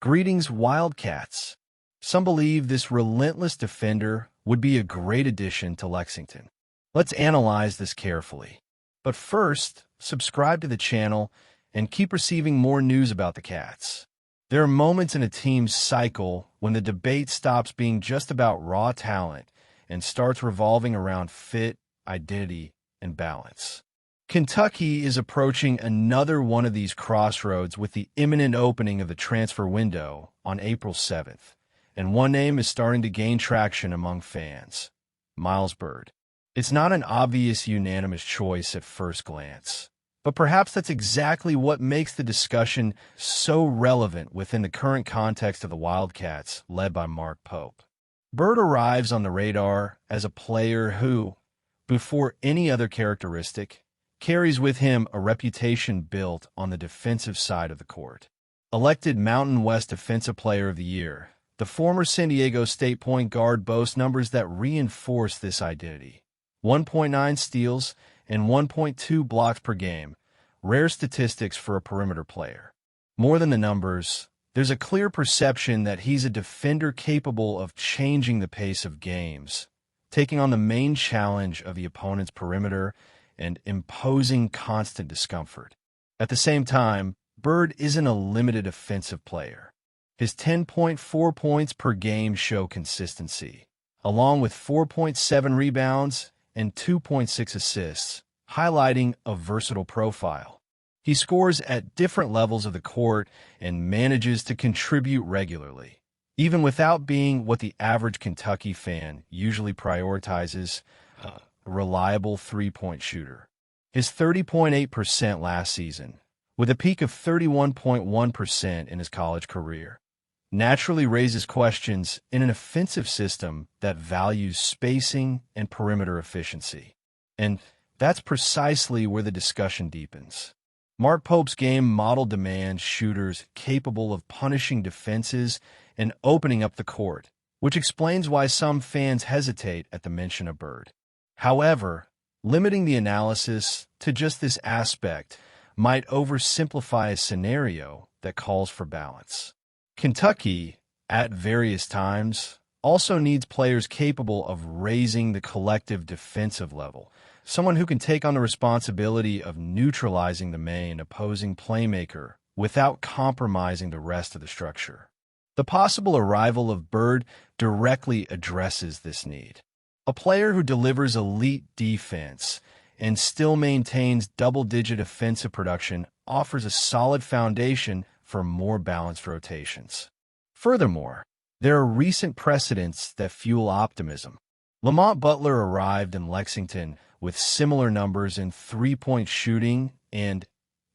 Greetings, Wildcats. Some believe this relentless defender would be a great addition to Lexington. Let's analyze this carefully. But first, subscribe to the channel and keep receiving more news about the Cats. There are moments in a team's cycle when the debate stops being just about raw talent and starts revolving around fit, identity, and balance. Kentucky is approaching another one of these crossroads with the imminent opening of the transfer window on April 7th, and one name is starting to gain traction among fans: Miles Byrd. It's not an obvious unanimous choice at first glance, but perhaps that's exactly what makes the discussion so relevant within the current context of the Wildcats, led by Mark Pope. Byrd arrives on the radar as a player who, before any other characteristic, carries with him a reputation built on the defensive side of the court. Elected Mountain West Defensive Player of the Year, the former San Diego State point guard boasts numbers that reinforce this identity: 1.9 steals and 1.2 blocks per game, rare statistics for a perimeter player. More than the numbers, there's a clear perception that he's a defender capable of changing the pace of games, taking on the main challenge of the opponent's perimeter and imposing constant discomfort. At the same time, Byrd isn't a limited offensive player. His 10.4 points per game show consistency, along with 4.7 rebounds and 2.6 assists, highlighting a versatile profile. He scores at different levels of the court and manages to contribute regularly, even without being what the average Kentucky fan usually prioritizes: a reliable three-point shooter. His 30.8% last season, with a peak of 31.1% in his college career, naturally raises questions in an offensive system that values spacing and perimeter efficiency. And that's precisely where the discussion deepens. Mark Pope's game model demands shooters capable of punishing defenses and opening up the court, which explains why some fans hesitate at the mention of Byrd. However, limiting the analysis to just this aspect might oversimplify a scenario that calls for balance. Kentucky, at various times, also needs players capable of raising the collective defensive level, someone who can take on the responsibility of neutralizing the main opposing playmaker without compromising the rest of the structure. The possible arrival of Byrd directly addresses this need. A player who delivers elite defense and still maintains double-digit offensive production offers a solid foundation for more balanced rotations. Furthermore, there are recent precedents that fuel optimism. Lamont Butler arrived in Lexington with similar numbers in three-point shooting and,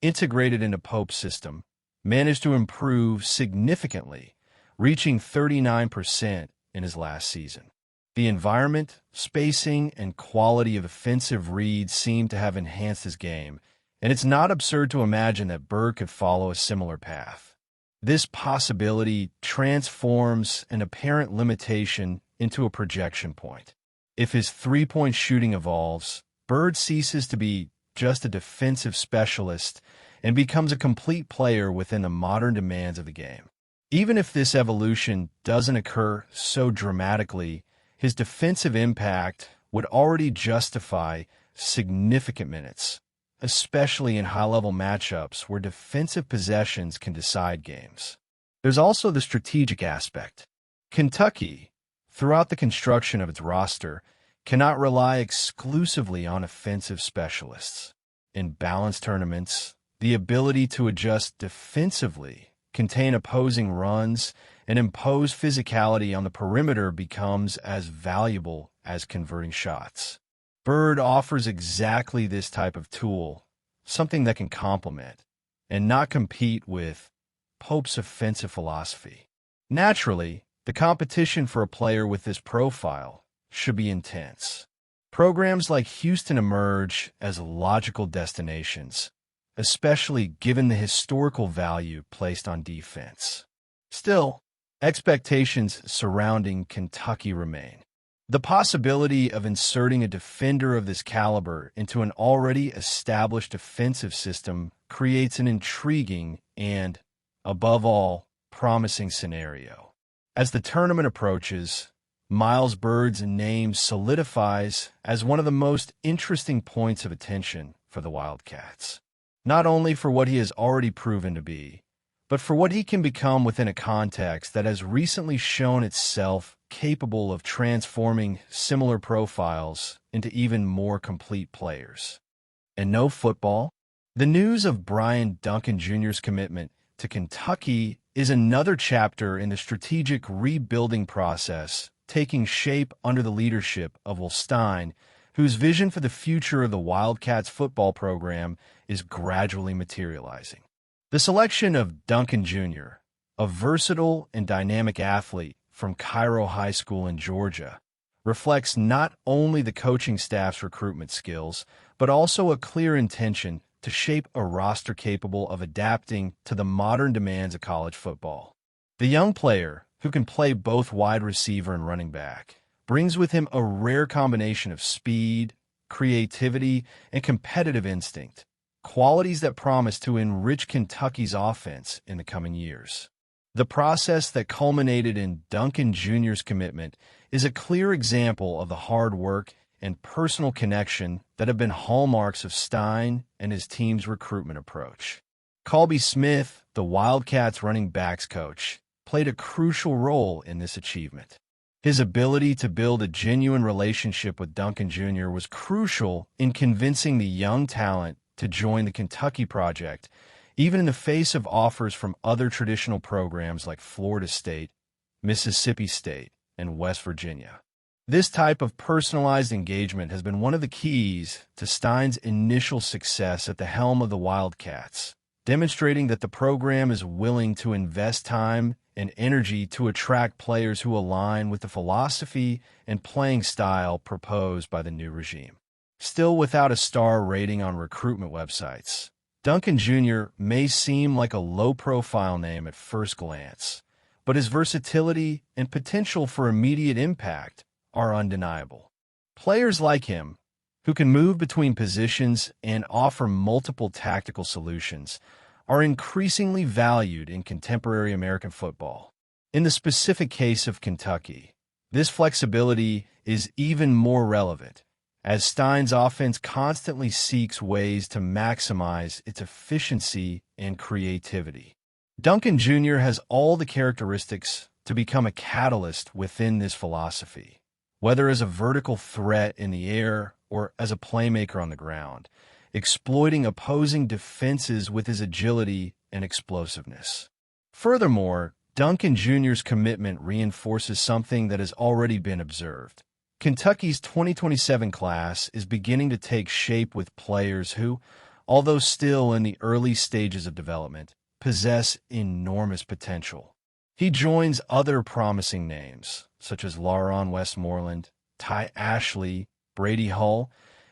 integrated into Pope's system, managed to improve significantly, reaching 39% in his last season. The environment, spacing, and quality of offensive reads seem to have enhanced his game, and it's not absurd to imagine that Byrd could follow a similar path. This possibility transforms an apparent limitation into a projection point. If his three-point shooting evolves, Byrd ceases to be just a defensive specialist and becomes a complete player within the modern demands of the game. Even if this evolution doesn't occur so dramatically, his defensive impact would already justify significant minutes, especially in high-level matchups where defensive possessions can decide games. There's also the strategic aspect. Kentucky, throughout the construction of its roster, cannot rely exclusively on offensive specialists. In balanced tournaments, the ability to adjust defensively, contain opposing runs, and impose physicality on the perimeter becomes as valuable as converting shots. Byrd offers exactly this type of tool, something that can complement and not compete with Pope's offensive philosophy. Naturally, the competition for a player with this profile should be intense. Programs like Houston emerge as logical destinations, especially given the historical value placed on defense. Still, expectations surrounding Kentucky remain. The possibility of inserting a defender of this caliber into an already established defensive system creates an intriguing and, above all, promising scenario. As the tournament approaches, Miles Byrd's name solidifies as one of the most interesting points of attention for the Wildcats, not only for what he has already proven to be, but for what he can become within a context that has recently shown itself capable of transforming similar profiles into even more complete players. And no football? The news of Duncan Jr.'s commitment to Kentucky is another chapter in the strategic rebuilding process taking shape under the leadership of Will Stein, whose vision for the future of the Wildcats football program is gradually materializing. The selection of Duncan Jr., a versatile and dynamic athlete from Cairo High School in Georgia, reflects not only the coaching staff's recruitment skills, but also a clear intention to shape a roster capable of adapting to the modern demands of college football. The young player, who can play both wide receiver and running back, brings with him a rare combination of speed, creativity, and competitive instinct, qualities that promise to enrich Kentucky's offense in the coming years. The process that culminated in Duncan Jr.'s commitment is a clear example of the hard work and personal connection that have been hallmarks of Stein and his team's recruitment approach. Colby Smith, the Wildcats running backs coach, played a crucial role in this achievement. His ability to build a genuine relationship with Duncan Jr. was crucial in convincing the young talent to join the Kentucky project, even in the face of offers from other traditional programs like Florida State, Mississippi State, and West Virginia. This type of personalized engagement has been one of the keys to Stein's initial success at the helm of the Wildcats, demonstrating that the program is willing to invest time and energy to attract players who align with the philosophy and playing style proposed by the new regime. Still without a star rating on recruitment websites, Duncan Jr. may seem like a low-profile name at first glance, but his versatility and potential for immediate impact are undeniable. Players like him, who can move between positions and offer multiple tactical solutions, are increasingly valued in contemporary American football. In the specific case of Kentucky, this flexibility is even more relevant, as Stein's offense constantly seeks ways to maximize its efficiency and creativity. Duncan Jr. has all the characteristics to become a catalyst within this philosophy, whether as a vertical threat in the air or as a playmaker on the ground, exploiting opposing defenses with his agility and explosiveness. Furthermore, Duncan Jr.'s commitment reinforces something that has already been observed. Kentucky's 2027 class is beginning to take shape with players who, although still in the early stages of development, possess enormous potential. He joins other promising names, such as Laron Westmoreland, Ty Ashley, Brady Hull,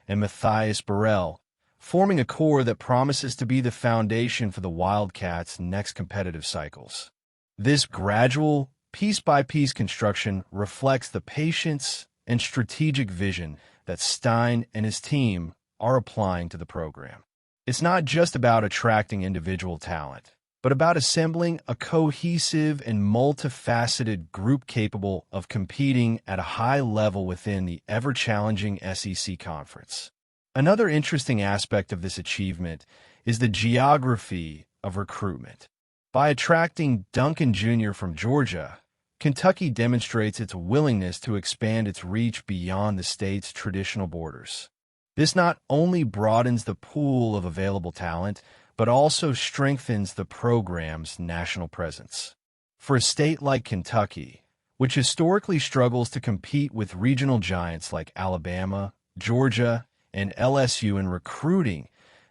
and Matthias Burrell, forming a core that promises to be the foundation for the Wildcats' next competitive cycles. This gradual, piece-by-piece construction reflects the patience and strategic vision that Stein and his team are applying to the program. It's not just about attracting individual talent, but about assembling a cohesive and multifaceted group capable of competing at a high level within the ever-challenging SEC Conference. Another interesting aspect of this achievement is the geography of recruitment. By attracting Duncan Jr. from Georgia, Kentucky demonstrates its willingness to expand its reach beyond the state's traditional borders. This not only broadens the pool of available talent, but also strengthens the program's national presence. For a state like Kentucky, which historically struggles to compete with regional giants like Alabama, Georgia, and LSU in recruiting,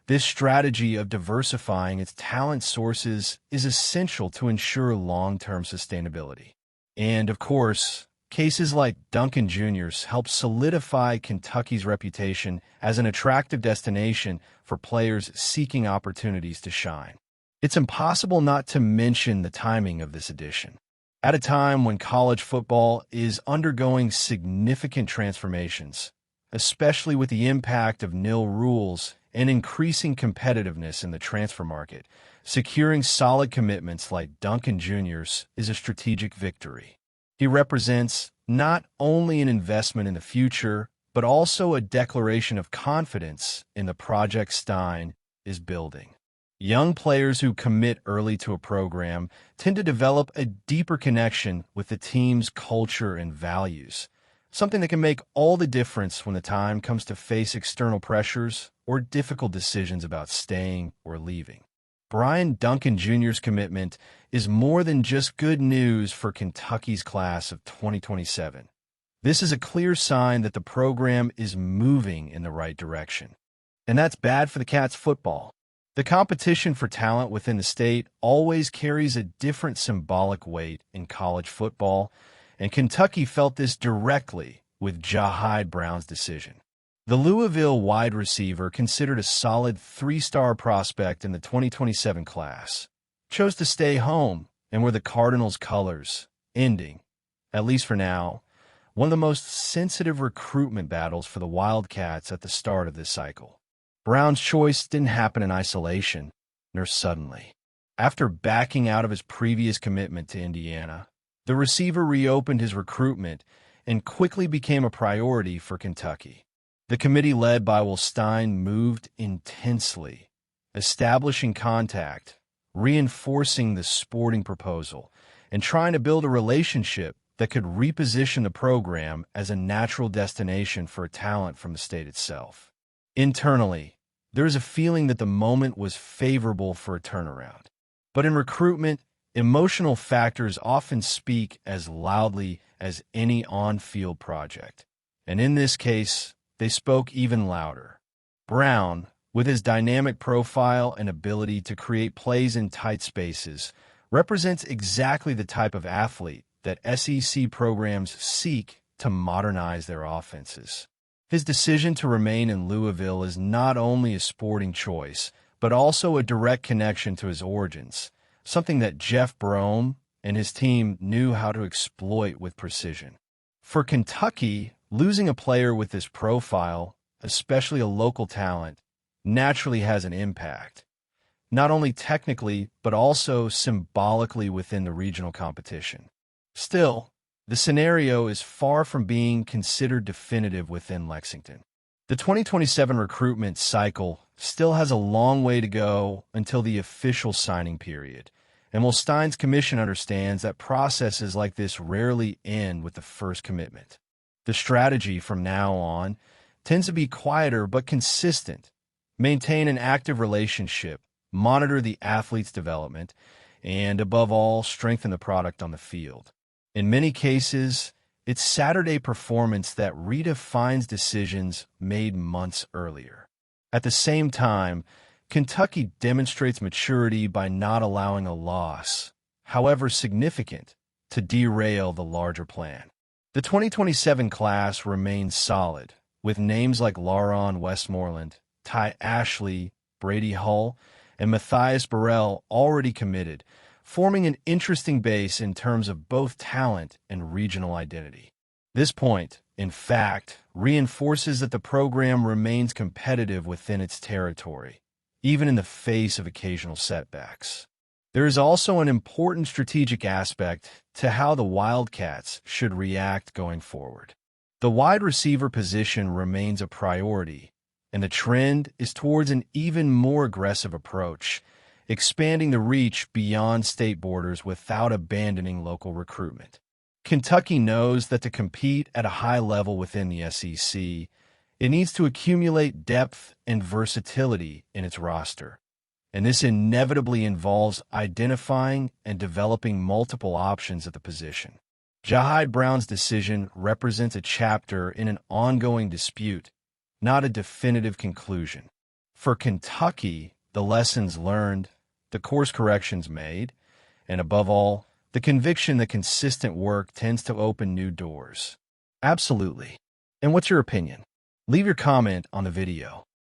this strategy of diversifying its talent sources is essential to ensure long-term sustainability. And, of course, cases like Duncan Jr.'s help solidify Kentucky's reputation as an attractive destination for players seeking opportunities to shine. It's impossible not to mention the timing of this addition. At a time when college football is undergoing significant transformations, especially with the impact of NIL rules and increasing competitiveness in the transfer market, securing solid commitments like Duncan Jr.'s is a strategic victory. He represents not only an investment in the future, but also a declaration of confidence in the project Stein is building. Young players who commit early to a program tend to develop a deeper connection with the team's culture and values, something that can make all the difference when the time comes to face external pressures or difficult decisions about staying or leaving. Brian Duncan Jr.'s commitment is more than just good news for Kentucky's class of 2027. This is a clear sign that the program is moving in the right direction. And that's bad for the Cats football. The competition for talent within the state always carries a different symbolic weight in college football, and Kentucky felt this directly with Jahide Brown's decision. The Louisville wide receiver, considered a solid 3-star prospect in the 2027 class, chose to stay home and wear the Cardinals' colors, ending, at least for now, one of the most sensitive recruitment battles for the Wildcats at the start of this cycle. Brown's choice didn't happen in isolation, nor suddenly. After backing out of his previous commitment to Indiana, the receiver reopened his recruitment and quickly became a priority for Kentucky. The committee led by Will Stein moved intensely, establishing contact, reinforcing the sporting proposal, and trying to build a relationship that could reposition the program as a natural destination for talent from the state itself. Internally, there is a feeling that the moment was favorable for a turnaround. But in recruitment, emotional factors often speak as loudly as any on-field project. And in this case, they spoke even louder. Brown, with his dynamic profile and ability to create plays in tight spaces, represents exactly the type of athlete that SEC programs seek to modernize their offenses. His decision to remain in Louisville is not only a sporting choice, but also a direct connection to his origins, something that Jeff Brom and his team knew how to exploit with precision. For Kentucky, losing a player with this profile, especially a local talent, naturally has an impact, not only technically, but also symbolically within the regional competition. Still, the scenario is far from being considered definitive within Lexington. The 2027 recruitment cycle still has a long way to go until the official signing period, and while Stein's commission understands that processes like this rarely end with the first commitment. The strategy from now on tends to be quieter but consistent. Maintain an active relationship, monitor the athlete's development, and above all, strengthen the product on the field. In many cases, it's Saturday performance that redefines decisions made months earlier. At the same time, Kentucky demonstrates maturity by not allowing a loss, however significant, to derail the larger plan. The 2027 class remains solid, with names like Laron Westmoreland, Ty Ashley, Brady Hull, and Matthias Burrell already committed, forming an interesting base in terms of both talent and regional identity. This point, in fact, reinforces that the program remains competitive within its territory, even in the face of occasional setbacks. There is also an important strategic aspect to how the Wildcats should react going forward. The wide receiver position remains a priority, and the trend is towards an even more aggressive approach, expanding the reach beyond state borders without abandoning local recruitment. Kentucky knows that to compete at a high level within the SEC, it needs to accumulate depth and versatility in its roster. And this inevitably involves identifying and developing multiple options at the position. Jahide Brown's decision represents a chapter in an ongoing dispute, not a definitive conclusion. For Kentucky, the lessons learned, the course corrections made, and above all, the conviction that consistent work tends to open new doors. Absolutely. And what's your opinion? Leave your comment on the video.